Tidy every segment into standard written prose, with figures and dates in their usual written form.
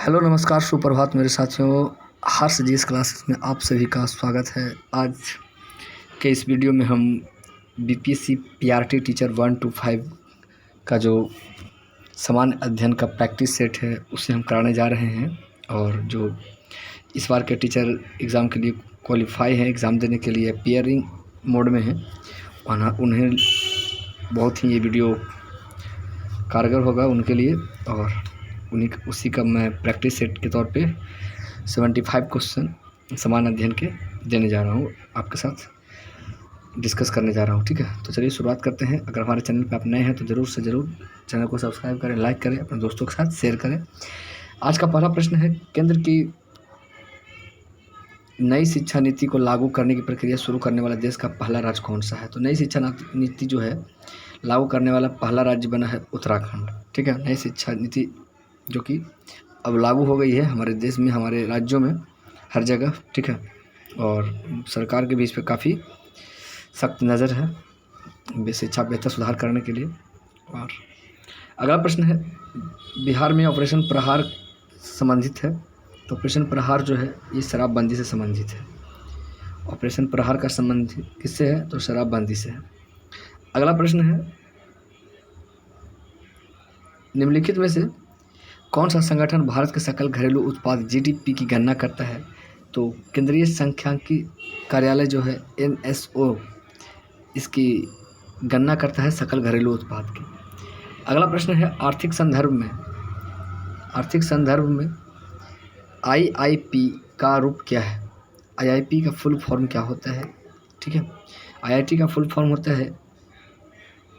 Hello नमस्कार सुप्रभात मेरे साथियों। हर्ष जी इस क्लासेस में आप सभी का स्वागत है। आज के इस वीडियो में हम बीपीएससी पीआरटी टीचर 1 to 5 का जो सामान्य अध्ययन का प्रैक्टिस सेट है उसे हम कराने जा रहे हैं। और जो इस बार के टीचर एग्ज़ाम के लिए क्वालिफाई हैं, एग्ज़ाम देने के लिए पेयरिंग मोड में हैं, उन्हें बहुत ही ये वीडियो कारगर होगा उनके लिए। और उसी का मैं प्रैक्टिस सेट के तौर पे 75 क्वेश्चन समान अध्ययन के देने जा रहा हूँ, आपके साथ डिस्कस करने जा रहा हूँ। ठीक है, तो चलिए शुरुआत करते हैं। अगर हमारे चैनल पे आप नए हैं तो ज़रूर से ज़रूर चैनल को सब्सक्राइब करें, लाइक करें, अपने दोस्तों के साथ शेयर करें। आज का पहला प्रश्न है, केंद्र की नई शिक्षा नीति को लागू करने की प्रक्रिया शुरू करने वाला देश का पहला राज्य कौन सा है? तो नई शिक्षा नीति जो है लागू करने वाला पहला राज्य बना है उत्तराखंड। ठीक है, नई शिक्षा नीति जो कि अब लागू हो गई है हमारे देश में, हमारे राज्यों में, हर जगह। ठीक है, और सरकार के भी इस पर काफ़ी सख्त नज़र है शिक्षा बेहतर सुधार करने के लिए। और अगला प्रश्न है, बिहार में ऑपरेशन प्रहार संबंधित है। तो ऑपरेशन प्रहार जो है ये शराबबंदी से संबंधित है। ऑपरेशन प्रहार का संबंध किससे है? तो शराबबंदी से है। अगला प्रश्न है, निम्नलिखित में से कौन सा संगठन भारत के सकल घरेलू उत्पाद जीडीपी की गणना करता है? तो केंद्रीय सांख्यिकी कार्यालय जो है एनएसओ इसकी गणना करता है सकल घरेलू उत्पाद की। अगला प्रश्न है, आर्थिक संदर्भ में आईआईपी का रूप क्या है? आईआईपी का फुल फॉर्म क्या होता है? ठीक है, आईआईटी का फुल फॉर्म होता है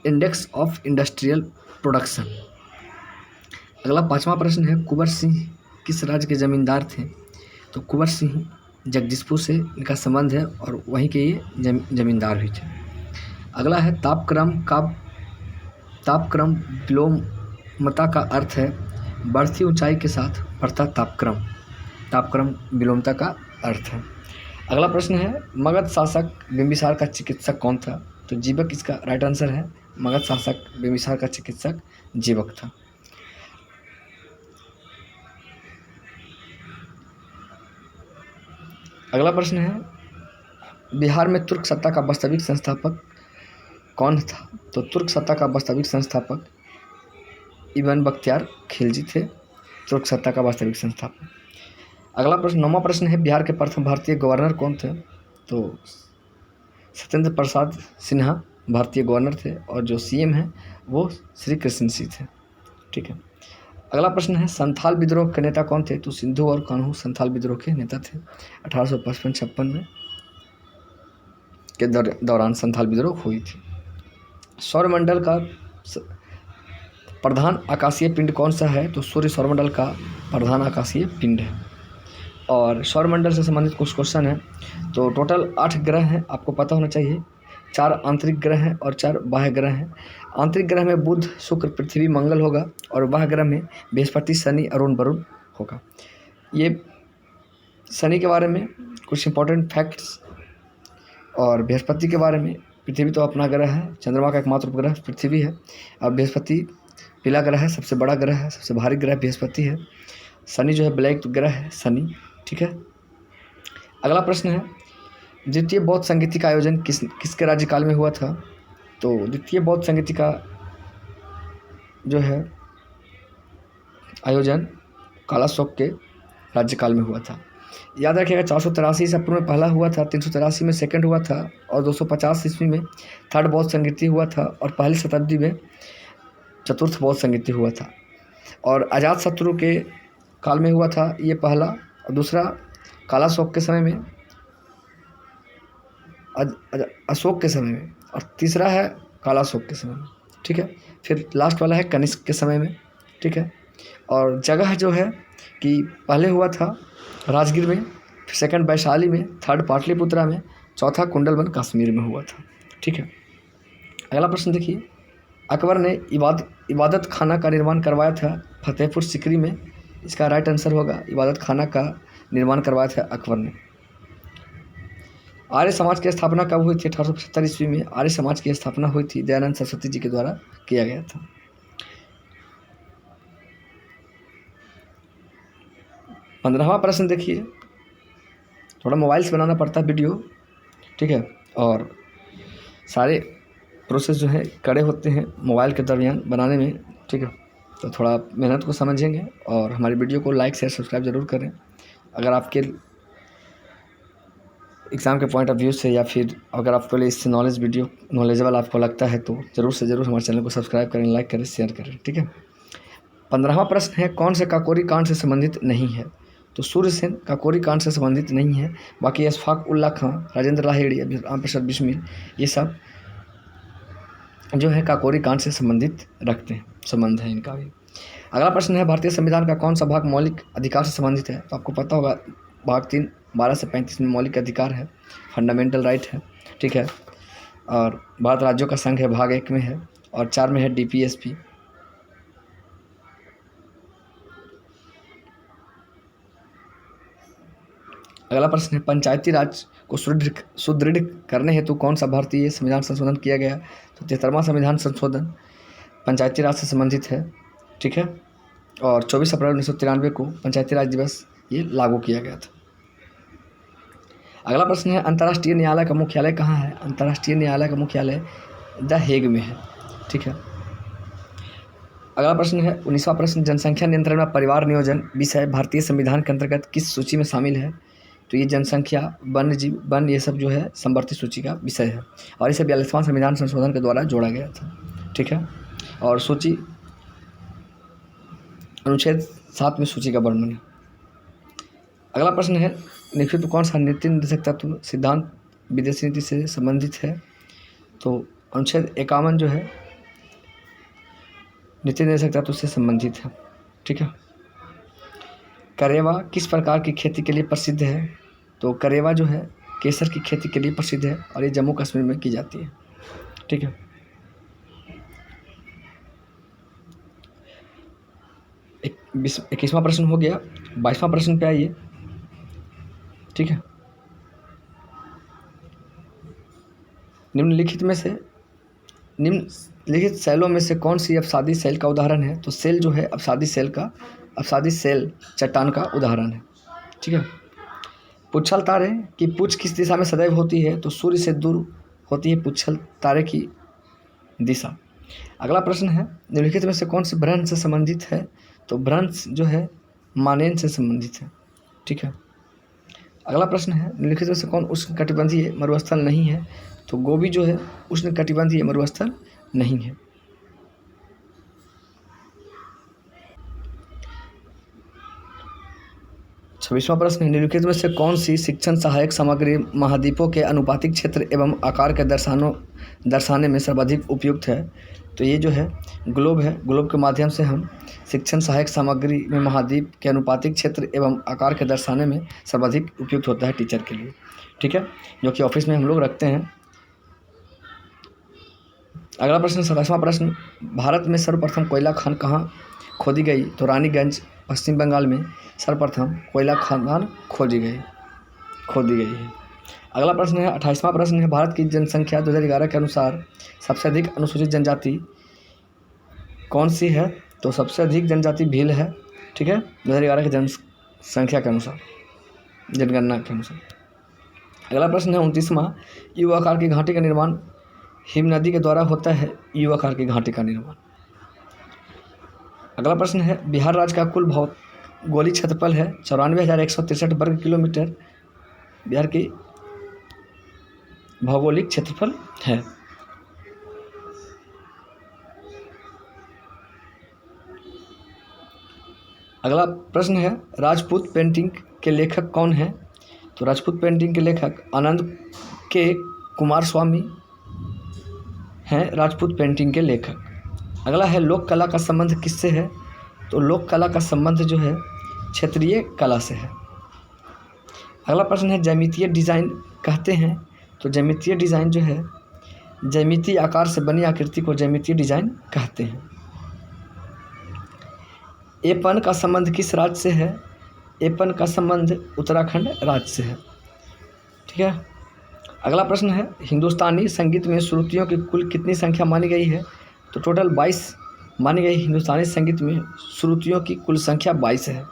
इंडेक्स ऑफ इंडस्ट्रियल प्रोडक्शन। अगला पांचवा प्रश्न है, कुंवर सिंह किस राज्य के जमींदार थे? तो कुंवर सिंह जगदीशपुर से इनका संबंध है और वहीं के ये जमींदार भी थे। अगला है, तापक्रम विलोमता का अर्थ है बढ़ती ऊंचाई के साथ बढ़ता तापक्रम विलोमता का अर्थ है। अगला प्रश्न है, मगध शासक बिंबिसार का चिकित्सक कौन था? तो जीवक इसका राइट आंसर है। मगध शासक बिंबिसार का चिकित्सक जीवक था। अगला प्रश्न है, बिहार में तुर्क सत्ता का वास्तविक संस्थापक कौन था? तो तुर्क सत्ता का वास्तविक संस्थापक इब्न बख्तियार खिलजी थे, तुर्क सत्ता का वास्तविक संस्थापक। अगला प्रश्न, नौवां प्रश्न है, बिहार के प्रथम भारतीय गवर्नर कौन थे? तो सत्येंद्र प्रसाद सिन्हा भारतीय गवर्नर थे और जो सीएम है वो श्री कृष्ण सिंह थे। ठीक है, अगला प्रश्न है, संथाल विद्रोह के नेता कौन थे? तो सिंधु और कान्हू संथाल विद्रोह के नेता थे। 1855-56 में के दौरान संथाल विद्रोह हुई थी। सौरमंडल का प्रधान आकाशीय पिंड कौन सा है? तो सूर्य सौरमंडल का प्रधान आकाशीय पिंड है। और सौरमंडल से संबंधित कुछ क्वेश्चन है। तो टोटल 8 ग्रह हैं, आपको पता होना चाहिए। 4 आंतरिक ग्रह हैं और 4 बाह्य ग्रह हैं। आंतरिक ग्रह में बुध, शुक्र, पृथ्वी, मंगल होगा और बाह्य ग्रह में बृहस्पति, शनि, अरुण, वरुण होगा। ये शनि के बारे में कुछ इंपॉर्टेंट फैक्ट्स और बृहस्पति के बारे में, पृथ्वी तो अपना ग्रह है, चंद्रमा का एकमात्र उपग्रह पृथ्वी है और बृहस्पति पीला ग्रह है, सबसे बड़ा ग्रह है, सबसे भारी ग्रह बृहस्पति है। शनि जो है ब्लैक ग्रह है शनि। ठीक है, अगला प्रश्न है, द्वितीय बौद्ध संगीति का आयोजन किसके राज्यकाल में हुआ था? तो द्वितीय बौद्ध संगीति का जो है आयोजन कालाशोक के राज्यकाल में हुआ था। याद रखिएगा, 483 ईसा पूर्व में पहला हुआ था, 383 में सेकंड हुआ था और 250 ईस्वी में थर्ड बौद्ध संगीति हुआ था और पहली शताब्दी में चतुर्थ बौद्ध संगीति हुआ था। और अजातशत्रु के काल में हुआ था ये पहला, और दूसरा कालाशोक के समय में, अशोक के समय में, और तीसरा है कालाशोक के समय में। ठीक है, फिर लास्ट वाला है कनिष्क के समय में। ठीक है, और जगह जो है कि पहले हुआ था राजगीर में, फिर सेकंड वैशाली में, थर्ड पाटलिपुत्रा में, चौथा कुंडलवन कश्मीर में हुआ था। ठीक है, अगला प्रश्न देखिए, अकबर ने इबादत खाना का निर्माण करवाया था फतेहपुर सिकरी में। इसका राइट आंसर होगा, इबादत खाना का निर्माण करवाया था अकबर ने। आर्य समाज की स्थापना कब हुई थी? 1875 ईस्वी में आर्य समाज की स्थापना हुई थी, दयानंद सरस्वती जी के द्वारा किया गया था। 15वां प्रश्न देखिए, थोड़ा मोबाइल से बनाना पड़ता है वीडियो, ठीक है, और सारे प्रोसेस जो है कड़े होते हैं मोबाइल के दरमियान बनाने में, ठीक है। तो थोड़ा मेहनत को समझेंगे और हमारी वीडियो को लाइक शेयर सब्सक्राइब ज़रूर करें। अगर आपके एग्ज़ाम के पॉइंट ऑफ व्यू से या फिर अगर आपको लिए इससे नॉलेजेबल आपको लगता है तो ज़रूर से ज़रूर हमारे चैनल को सब्सक्राइब करें, लाइक करें, शेयर करें, ठीक है। 15वां प्रश्न है, कौन से काकोरी कांड से संबंधित नहीं है? तो सूर्यसेन काकोरी कांड से संबंधित नहीं है। बाकी अशफाक उल्लाह खां, राजेंद्र लाहिड़ी, राम प्रसाद बिस्मिल, ये सब जो है काकोरी कांड से संबंधित रखते हैं, संबंध है इनका भी। अगला प्रश्न है, भारतीय संविधान का कौन सा भाग मौलिक अधिकार से संबंधित है? तो आपको पता होगा भाग 3 12 से 35 में मौलिक अधिकार है, फंडामेंटल राइट है, ठीक है। और भारत राज्यों का संघ है, भाग 1 में है, और 4 में है डीपीएसपी। अगला प्रश्न है, पंचायती राज को सुदृढ़ करने हेतु कौन सा भारतीय संविधान संशोधन किया गया? तो 73वां संविधान संशोधन पंचायती राज से संबंधित है, ठीक है। और 24 अप्रैल 1993 को पंचायती राज दिवस ये लागू किया गया था। अगला प्रश्न है, अंतर्राष्ट्रीय न्यायालय का मुख्यालय कहाँ है? अंतर्राष्ट्रीय न्यायालय का मुख्यालय द हेग में है, ठीक है। अगला प्रश्न है, 19वां प्रश्न, जनसंख्या नियंत्रण में परिवार नियोजन विषय भारतीय संविधान के अंतर्गत किस सूची में शामिल है? तो ये जनसंख्या, वन्य जीव, वन, ये सब जो है संवर्ती सूची का विषय है, और इसे 42वां संविधान संशोधन के द्वारा जोड़ा गया था, ठीक है। और सूची अनुच्छेद 7 में सूची का वर्णन है। अगला प्रश्न है, निम्नलिखित कौन सा नीति निर्देशक तत्व सिद्धांत विदेशी नीति से संबंधित है? तो अनुच्छेद 51 जो है नीति निर्देशक तत्व से संबंधित है, ठीक है। करेवा किस प्रकार की खेती के लिए प्रसिद्ध है? तो करेवा जो है केसर की खेती के लिए प्रसिद्ध है, और ये जम्मू कश्मीर में की जाती है, ठीक है। एक 21वां प्रश्न हो गया। 22वां प्रश्न पे आइए, ठीक है। निम्नलिखित सेलों में से कौन सी अपसादी सेल का उदाहरण है? तो सेल जो है अपसादी सेल चट्टान का उदाहरण है, ठीक है। पुच्छल तारे की पूछ किस दिशा में सदैव होती है? तो सूर्य से दूर होती है पुच्छल तारे की दिशा। अगला प्रश्न है, निम्नलिखित में से कौन सी भ्रंश से संबंधित है? तो भ्रंश जो है मानेन से संबंधित है, ठीक है। अगला प्रश्न है, निम्नलिखित में से कौन उष्णकटिबंधीय मरुस्थल नहीं है? तो गोबी जो है उष्णकटिबंधीय मरुस्थल नहीं है। छब्बीसवां प्रश्न है, निम्नलिखित में से कौन सी शिक्षण सहायक सामग्री महाद्वीपों के अनुपातिक क्षेत्र एवं आकार के दर्शाने में सर्वाधिक उपयुक्त है? तो ये जो है ग्लोब है। ग्लोब के माध्यम से हम शिक्षण सहायक सामग्री में महाद्वीप के अनुपातिक क्षेत्र एवं आकार के दर्शाने में सर्वाधिक उपयुक्त होता है टीचर के लिए, ठीक है, जो कि ऑफिस में हम लोग रखते हैं। अगला प्रश्न, 27वां प्रश्न, भारत में सर्वप्रथम कोयला खान कहाँ खोदी गई? तो रानीगंज, पश्चिम बंगाल में सर्वप्रथम कोयला खादान खोदी गई है। अगला प्रश्न है, 28वां प्रश्न है, भारत की जनसंख्या 2011 के अनुसार सबसे अधिक अनुसूचित जनजाति कौन सी है? तो सबसे अधिक जनजाति भील है, ठीक है, 2011 की जनसंख्या के अनुसार, जनगणना के अनुसार। अगला प्रश्न है 29वां, यू आकार की घाटी का निर्माण हिम नदी के द्वारा होता है। यू आकार की घाटी का निर्माण। अगला प्रश्न है, बिहार राज्य का कुल भौगोलिक क्षेत्रफल है 94,163 वर्ग किलोमीटर। बिहार की भौगोलिक क्षेत्रफल है। अगला प्रश्न है, राजपूत पेंटिंग के लेखक कौन है? तो राजपूत पेंटिंग के लेखक आनंद के कुमार स्वामी हैं, राजपूत पेंटिंग के लेखक। अगला है, लोक कला का संबंध किससे है? तो लोक कला का संबंध जो है क्षेत्रीय कला से है। अगला प्रश्न है, ज्यामितीय डिज़ाइन कहते हैं। तो ज्यामितीय डिज़ाइन जो है ज्यामितीय आकार से बनी आकृति को ज्यामितीय डिज़ाइन कहते हैं। एपन का संबंध किस राज्य से है? एपन का संबंध उत्तराखंड राज्य से है, ठीक है। अगला प्रश्न है, हिंदुस्तानी संगीत में श्रुतियों की कुल कितनी संख्या मानी गई है? तो टोटल 22 मानी गई। हिंदुस्तानी संगीत में श्रुतियों की कुल संख्या 22 है,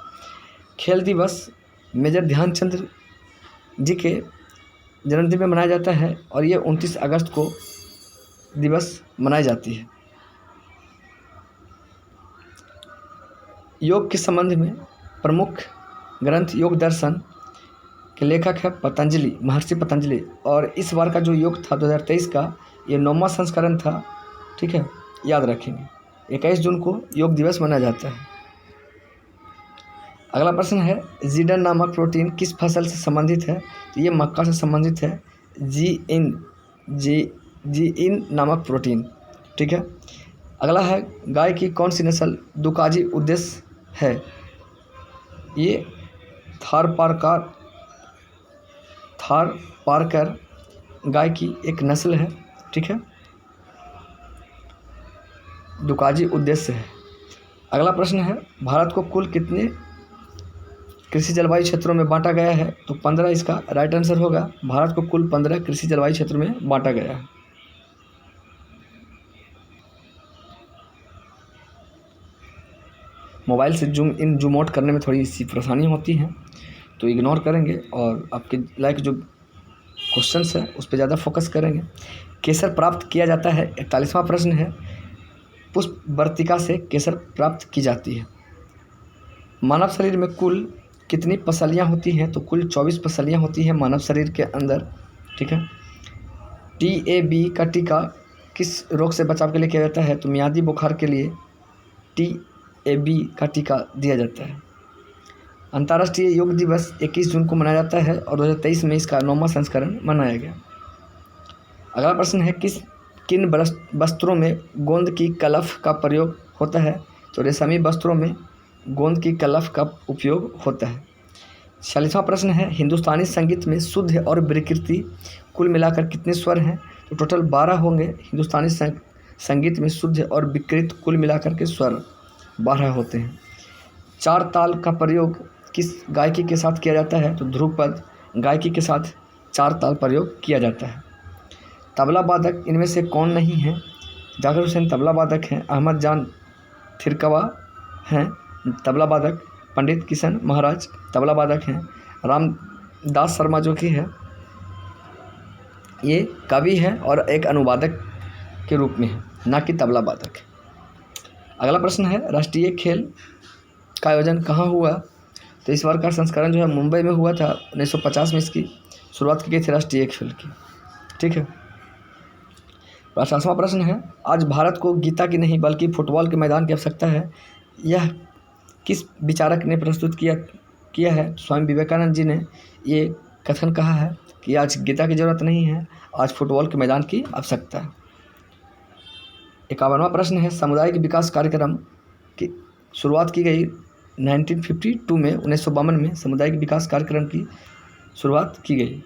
खेल दिवस मेजर ध्यानचंद जी के जन्मदिन में मनाया जाता है और ये 29 अगस्त को दिवस मनाई जाती है। योग के संबंध में प्रमुख ग्रंथ योग दर्शन के लेखक है पतंजलि, महर्षि पतंजलि, और इस बार का जो योग था 2023 का, ये 9वां संस्करण था। ठीक है, याद रखेंगे। 21 जून को योग दिवस मनाया जाता है। अगला प्रश्न है, जीडन नामक प्रोटीन किस फसल से संबंधित है? तो ये मक्का से संबंधित है। जीइन नामक प्रोटीन। ठीक है। अगला है, गाय की कौन सी नस्ल दुकाजी उद्देश्य है? ये थारपारकर गाय की एक नस्ल है। ठीक है, दुकाजी उद्देश्य है। अगला प्रश्न है, भारत को कुल कितने कृषि जलवायु क्षेत्रों में बांटा गया है? तो 15 इसका राइट आंसर होगा। भारत को कुल 15 कृषि जलवायु क्षेत्रों में बांटा गया है। मोबाइल से जूम इन जूम आउट करने में थोड़ी सी परेशानी होती है, तो इग्नोर करेंगे और आपके लाइक जो क्वेश्चंस है उस पर ज़्यादा फोकस करेंगे। केसर प्राप्त किया जाता है। 41वां प्रश्न है, पुष्प वर्तिका से केसर प्राप्त की जाती है। मानव शरीर में कुल कितनी पसलियाँ होती हैं? तो कुल 24 पसलियाँ होती हैं मानव शरीर के अंदर। ठीक है। TAB का टीका किस रोग से बचाव के लिए किया जाता है? तो मियादी बुखार के लिए TAB का टीका दिया जाता है। अंतर्राष्ट्रीय योग दिवस 21 जून को मनाया जाता है और 2023 में इसका 9वां संस्करण मनाया गया। अगला प्रश्न है, किन वस्त्रों में गोंद की कलफ का प्रयोग होता है? तो रेशमी वस्त्रों में गोंद की कलफ का उपयोग होता है। 46वां प्रश्न है, हिंदुस्तानी संगीत में शुद्ध और विकृति कुल मिलाकर कितने स्वर हैं? तो टोटल 12 होंगे। हिंदुस्तानी संगीत में शुद्ध और विकृत कुल मिलाकर के स्वर 12 होते हैं। 4 ताल का प्रयोग किस गायकी के साथ किया जाता है? तो ध्रुपद गायकी के साथ 4 ताल प्रयोग किया जाता है। तबला वादक इनमें से कौन नहीं है? जाकिर हुसैन तबला वादक हैं। अहमद जान थिरकवा हैं तबला वादक। पंडित किशन महाराज तबला वादक हैं। रामदास शर्मा जो कि है ये कवि है और एक अनुवादक के रूप में है, ना कि तबला वादक। अगला प्रश्न है, राष्ट्रीय खेल का आयोजन कहाँ हुआ? तो इस बार का संस्करण जो है मुंबई में हुआ था। 1950 में इसकी शुरुआत की गई थी राष्ट्रीय खेल की। ठीक है। 50वां प्रश्न है, आज भारत को गीता की नहीं बल्कि फुटबॉल के मैदान की आवश्यकता है, यह किस विचारक ने प्रस्तुत किया है? स्वामी विवेकानंद जी ने ये कथन कहा है कि आज गीता की ज़रूरत नहीं है, आज फुटबॉल के मैदान की आवश्यकता है। 51वां प्रश्न है, सामुदायिक विकास कार्यक्रम की शुरुआत की गई 1952 में। 1952 में सामुदायिक विकास कार्यक्रम की शुरुआत की गई।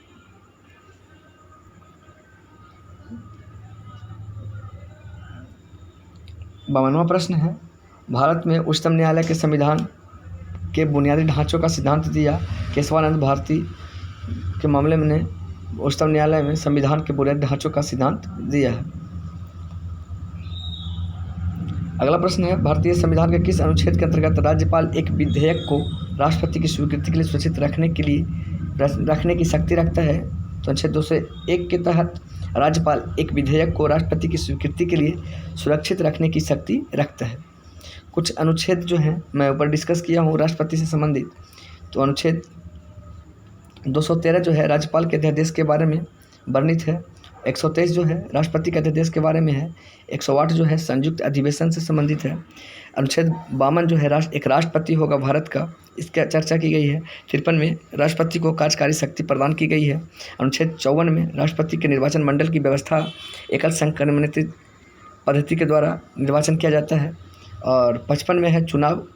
52वां प्रश्न है, भारत में उच्चतम न्यायालय के संविधान के बुनियादी ढांचों का सिद्धांत दिया केशवानंद भारती के मामले में ने उच्चतम न्यायालय में संविधान के बुनियादी ढांचों का सिद्धांत दिया है। अगला प्रश्न है, भारतीय संविधान के किस अनुच्छेद के अंतर्गत राज्यपाल एक विधेयक को राष्ट्रपति की स्वीकृति के लिए सुरक्षित रखने की शक्ति रखता है? तो अनुच्छेद 201 के तहत राज्यपाल एक विधेयक को राष्ट्रपति की स्वीकृति के लिए सुरक्षित रखने की शक्ति रखता है। कुछ अनुच्छेद जो हैं मैं ऊपर डिस्कस किया हूँ राष्ट्रपति से संबंधित। तो अनुच्छेद 213 जो है राज्यपाल के अध्यादेश के बारे में वर्णित है। 123 जो है राष्ट्रपति के अध्यादेश के बारे में है। 108 जो है संयुक्त अधिवेशन से संबंधित है। अनुच्छेद 52 जो है एक राष्ट्रपति होगा भारत का, इसकी चर्चा की गई है। 53 में राष्ट्रपति को कार्यकारी शक्ति प्रदान की गई है। अनुच्छेद 54 में राष्ट्रपति के निर्वाचन मंडल की व्यवस्था एकल संक्रमणित पद्धति के द्वारा निर्वाचन किया जाता है। और 55 में है चुनाव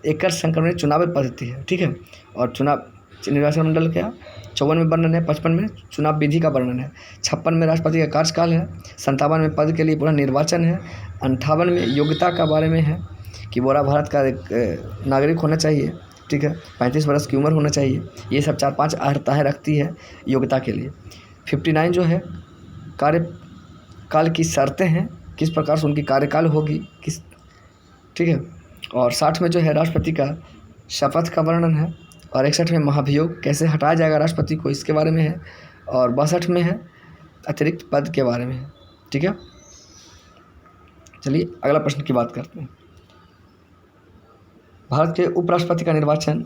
एकल संक्रमणित चुनाव पद्धति है। ठीक है। और चुनाव निर्वाचन मंडल क्या 54 में वर्णन है, 55 में चुनाव विधि का वर्णन है। 56 में राष्ट्रपति का कार्यकाल है। 57 में पद के लिए पूरा निर्वाचन है। 58 में योग्यता का बारे में है कि बोरा भारत का एक नागरिक होना चाहिए। ठीक है। 35 वर्ष की उम्र होना चाहिए। ये सब 4-5 अर्हताएँ रखती है योग्यता के लिए। 59 जो है कार्यकाल की शर्तें हैं, किस प्रकार से उनकी कार्यकाल होगी किस। ठीक है। और 60 में जो है राष्ट्रपति का शपथ का वर्णन है। और 61 में महाभियोग कैसे हटाया जाएगा राष्ट्रपति को, इसके बारे में है। और 62 में है अतिरिक्त पद के बारे में है। ठीक है, चलिए अगला प्रश्न की बात करते हैं। भारत के उपराष्ट्रपति का निर्वाचन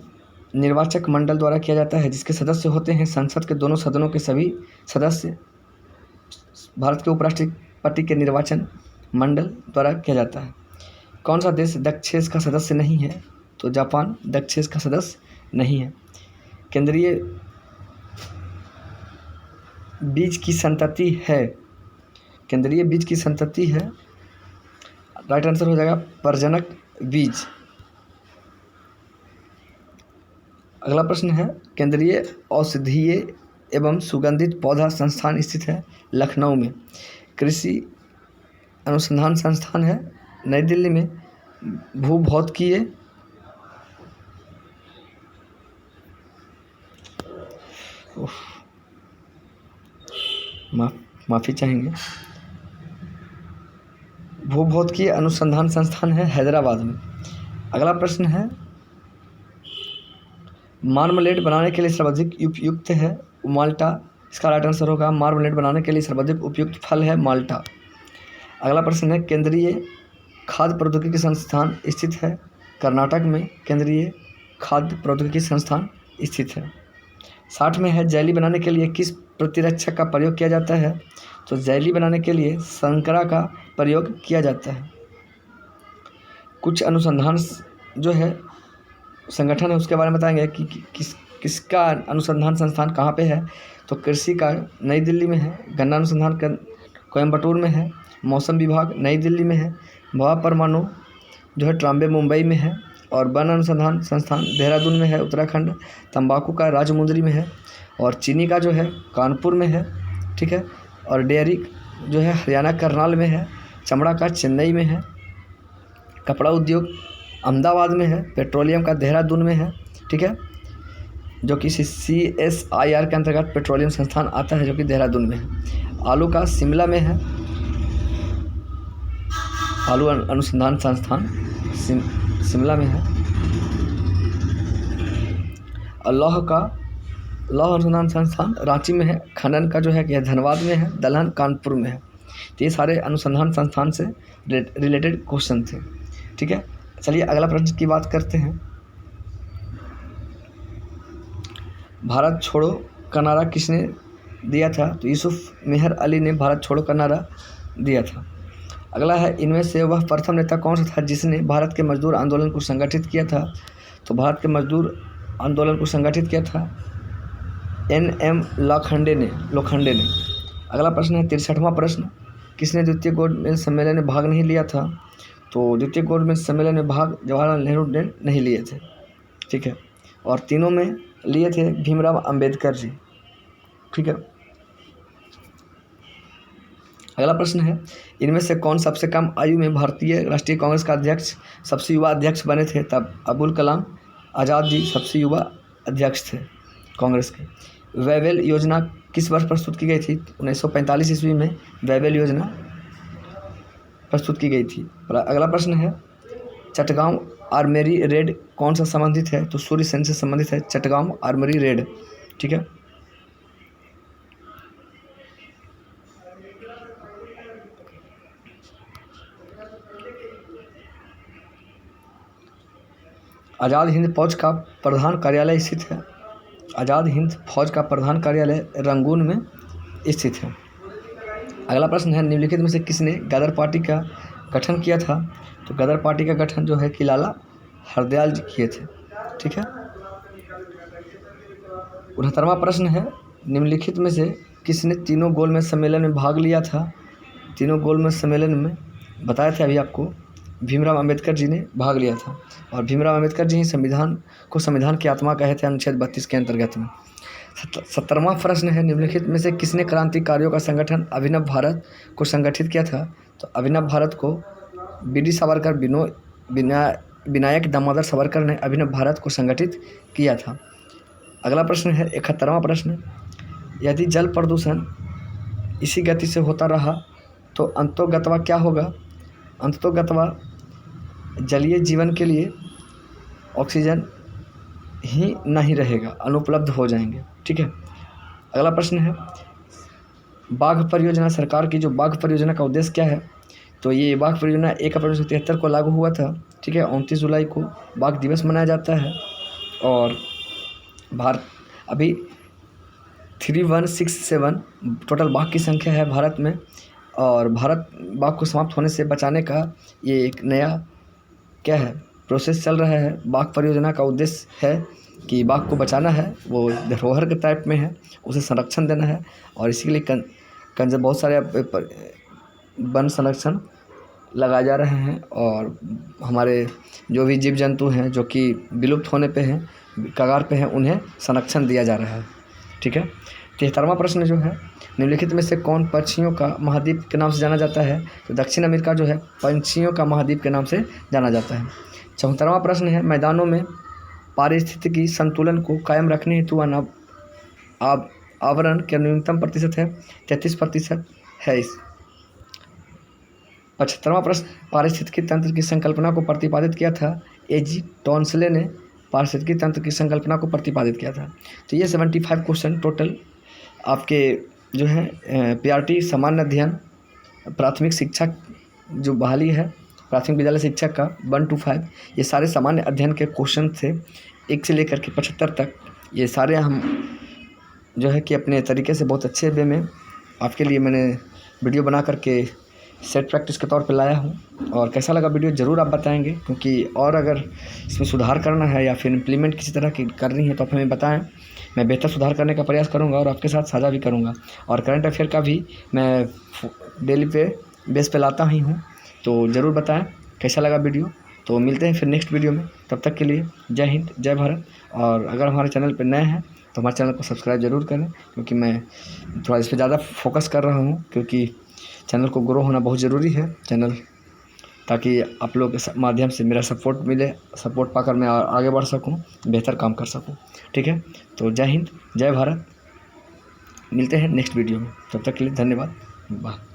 निर्वाचक मंडल द्वारा किया जाता है, जिसके सदस्य होते हैं संसद के दोनों सदनों के सभी सदस्य। भारत के उपराष्ट्रपति के निर्वाचन मंडल द्वारा किया जाता है। कौन सा देश दक्षेस का सदस्य नहीं है? तो जापान दक्षेस का सदस्य नहीं है। केंद्रीय बीज की संतति है, केंद्रीय बीज की संतति है, राइट आंसर हो जाएगा प्रजनक बीज। अगला प्रश्न है, केंद्रीय औषधीय एवं सुगंधित पौधा संस्थान स्थित है लखनऊ में। कृषि अनुसंधान संस्थान है नई दिल्ली में। भूभौतिकीय माफ़ी चाहेंगे, भूभौतिकीय अनुसंधान संस्थान है हैदराबाद में। अगला प्रश्न है, मार्मलेड बनाने के लिए सर्वाधिक उपयुक्त है माल्टा। इसका राइट आंसर होगा मार्मलेड बनाने के लिए सर्वाधिक उपयुक्त फल है माल्टा। अगला प्रश्न है, केंद्रीय खाद्य प्रौद्योगिकी संस्थान स्थित है कर्नाटक में। केंद्रीय खाद्य प्रौद्योगिकी संस्थान स्थित है। 60 में है, जेली बनाने के लिए किस प्रतिरक्षक का प्रयोग किया जाता है? तो जेली बनाने के लिए संकरा का प्रयोग किया जाता है। कुछ अनुसंधान जो है संगठन है उसके बारे में बताएंगे कि किसका अनुसंधान संस्थान कहाँ पे है। तो कृषि का नई दिल्ली में है, गन्ना अनुसंधान कोयम्बटूर में है, मौसम विभाग नई दिल्ली में है, भवा परमाणु जो है ट्राम्बे मुंबई में है, और वन अनुसंधान संस्थान देहरादून में है उत्तराखंड, तंबाकू का राजमुंदरी में है, और चीनी का जो है कानपुर में है। ठीक है, और डेयरी जो है हरियाणा करनाल में है, चमड़ा का चेन्नई में है, कपड़ा उद्योग अहमदाबाद में है, पेट्रोलियम का देहरादून में है। ठीक है, जो कि CSIR के अंतर्गत पेट्रोलियम संस्थान आता है जो कि देहरादून में है। आलू का शिमला में है, आलू अनुसंधान संस्थान शिमला में है। और लौह अनुसंधान संस्थान रांची में है। खनन का जो है कि धनबाद में है, दलहन कानपुर में है। तो ये सारे अनुसंधान संस्थान से रिलेटेड क्वेश्चन थे। ठीक है, चलिए अगला प्रश्न की बात करते हैं। भारत छोड़ो का नारा किसने दिया था? तो यूसुफ मेहर अली ने भारत छोड़ो का नारा दिया था। अगला है, इनमें से वह प्रथम नेता कौन सा था जिसने भारत के मजदूर आंदोलन को संगठित किया था? तो भारत के मजदूर आंदोलन को संगठित किया था NM लोखंडे ने। अगला प्रश्न है 63वां प्रश्न, किसने द्वितीय गोलमेज सम्मेलन में भाग नहीं लिया था? तो द्वितीय गोलमेज सम्मेलन में भाग जवाहरलाल नेहरू ने नहीं लिए थे। ठीक है, और तीनों में लिए थे भीमराव अंबेडकर जी। ठीक है, अगला प्रश्न है, इनमें से कौन सबसे कम आयु में भारतीय राष्ट्रीय कांग्रेस का अध्यक्ष सबसे युवा अध्यक्ष बने थे? तब अबुल कलाम आज़ाद जी सबसे युवा अध्यक्ष थे कांग्रेस के। वैवेल योजना किस वर्ष प्रस्तुत की गई थी? 1945 ईस्वी में वैवेल योजना प्रस्तुत की गई थी। अगला प्रश्न है, चटगांव आर्मरी रेड कौन सा संबंधित है? तो सूर्य सेन से संबंधित है चटगांव आर्मरी रेड। ठीक है, आज़ाद हिंद फौज का प्रधान कार्यालय स्थित है। आज़ाद हिंद फौज का प्रधान कार्यालय रंगून में स्थित है। अगला प्रश्न है, निम्नलिखित में से किसने गदर पार्टी का गठन किया था? तो गदर पार्टी का गठन जो है कि लाला हरदयाल जी किए थे। ठीक है, 69वां प्रश्न है, निम्नलिखित में से किसने तीनों गोलमेज सम्मेलन में भाग लिया था? तीनों गोलमेज सम्मेलन में बताया था अभी आपको, भीमराव अंबेडकर जी ने भाग लिया था, और भीमराव अंबेडकर जी ही संविधान की आत्मा कहे थे अनुच्छेद 32 के अंतर्गत में। 70वां प्रश्न है, निम्नलिखित में से किसने क्रांतिकारियों का संगठन अभिनव भारत को संगठित किया था? तो अभिनव भारत को BD सावरकर विनायक दामोदर सावरकर ने अभिनव भारत को संगठित किया था। अगला प्रश्न है 71वां प्रश्न, यदि जल प्रदूषण इसी गति से होता रहा तो अंतोगत्वा क्या होगा? अंतोगत्वा जलीय जीवन के लिए ऑक्सीजन ही नहीं रहेगा, अनुपलब्ध हो जाएंगे। ठीक है। अगला प्रश्न है, बाघ परियोजना, सरकार की जो बाघ परियोजना का उद्देश्य क्या है? तो ये बाघ परियोजना 1 अप्रैल 1973 को लागू हुआ था। ठीक है। 29 जुलाई को बाघ दिवस मनाया जाता है और भारत अभी 3167 टोटल बाघ की संख्या है भारत में। और भारत बाघ को समाप्त होने से बचाने का ये एक नया क्या है प्रोसेस चल रहा है। बाघ परियोजना का उद्देश्य है कि बाघ को बचाना है, वो धरोहर के टाइप में है, उसे संरक्षण देना है। और इसी के लिए बहुत सारे वन संरक्षण लगाए जा रहे हैं और हमारे जो भी जीव जंतु हैं जो कि विलुप्त होने पे हैं, कगार पे हैं, उन्हें संरक्षण दिया जा रहा है। ठीक है। 73वां प्रश्न जो है, निम्नलिखित में से कौन पक्षियों का महाद्वीप के नाम से जाना जाता है? तो दक्षिण अमेरिका जो है पंछियों का महाद्वीप के नाम से जाना जाता है। 74वां प्रश्न है, मैदानों में पारिस्थितिकी संतुलन को कायम रखने हेतु आवरण का न्यूनतम प्रतिशत है 33% है। 75वां प्रश्न, पारिस्थितिकी तंत्र की संकल्पना को प्रतिपादित किया था एजी टॉन्सले ने पारिस्थितिकी तंत्र की संकल्पना को प्रतिपादित किया था। तो ये 75 क्वेश्चन टोटल आपके जो है पीआरटी सामान्य अध्ययन प्राथमिक शिक्षा जो बहाली है, प्राथमिक विद्यालय शिक्षक का 1 to 5, ये सारे सामान्य अध्ययन के क्वेश्चन थे 1 से लेकर के 75 तक। ये सारे हम जो है कि अपने तरीके से बहुत अच्छे वे में आपके लिए मैंने वीडियो बना करके सेट प्रैक्टिस के तौर पे लाया हूँ। और कैसा लगा वीडियो ज़रूर आप बताएंगे, क्योंकि और अगर इसमें सुधार करना है या फिर इम्प्लीमेंट किसी तरह की करनी है तो आप हमें बताएं। मैं बेहतर सुधार करने का प्रयास करूँगा और आपके साथ साझा भी करूँगा। और करंट अफेयर का भी मैं डेली बेस पे लाता ही हूँ, तो ज़रूर बताएं कैसा लगा वीडियो। तो मिलते हैं फिर नेक्स्ट वीडियो में, तब तक के लिए जय हिंद, जय भारत। और अगर हमारे चैनल पर नए हैं तो हमारे चैनल को सब्सक्राइब ज़रूर करें, क्योंकि मैं थोड़ा इस पर ज़्यादा फोकस कर रहा हूँ, क्योंकि चैनल को ग्रो होना बहुत ज़रूरी है चैनल, ताकि आप लोग के माध्यम से मेरा सपोर्ट मिले, सपोर्ट पाकर मैं आगे बढ़ सकूं, बेहतर काम कर सकूं। ठीक है। तो जय हिंद, जय भारत। मिलते हैं नेक्स्ट वीडियो में, तब तक के लिए धन्यवाद। बाय।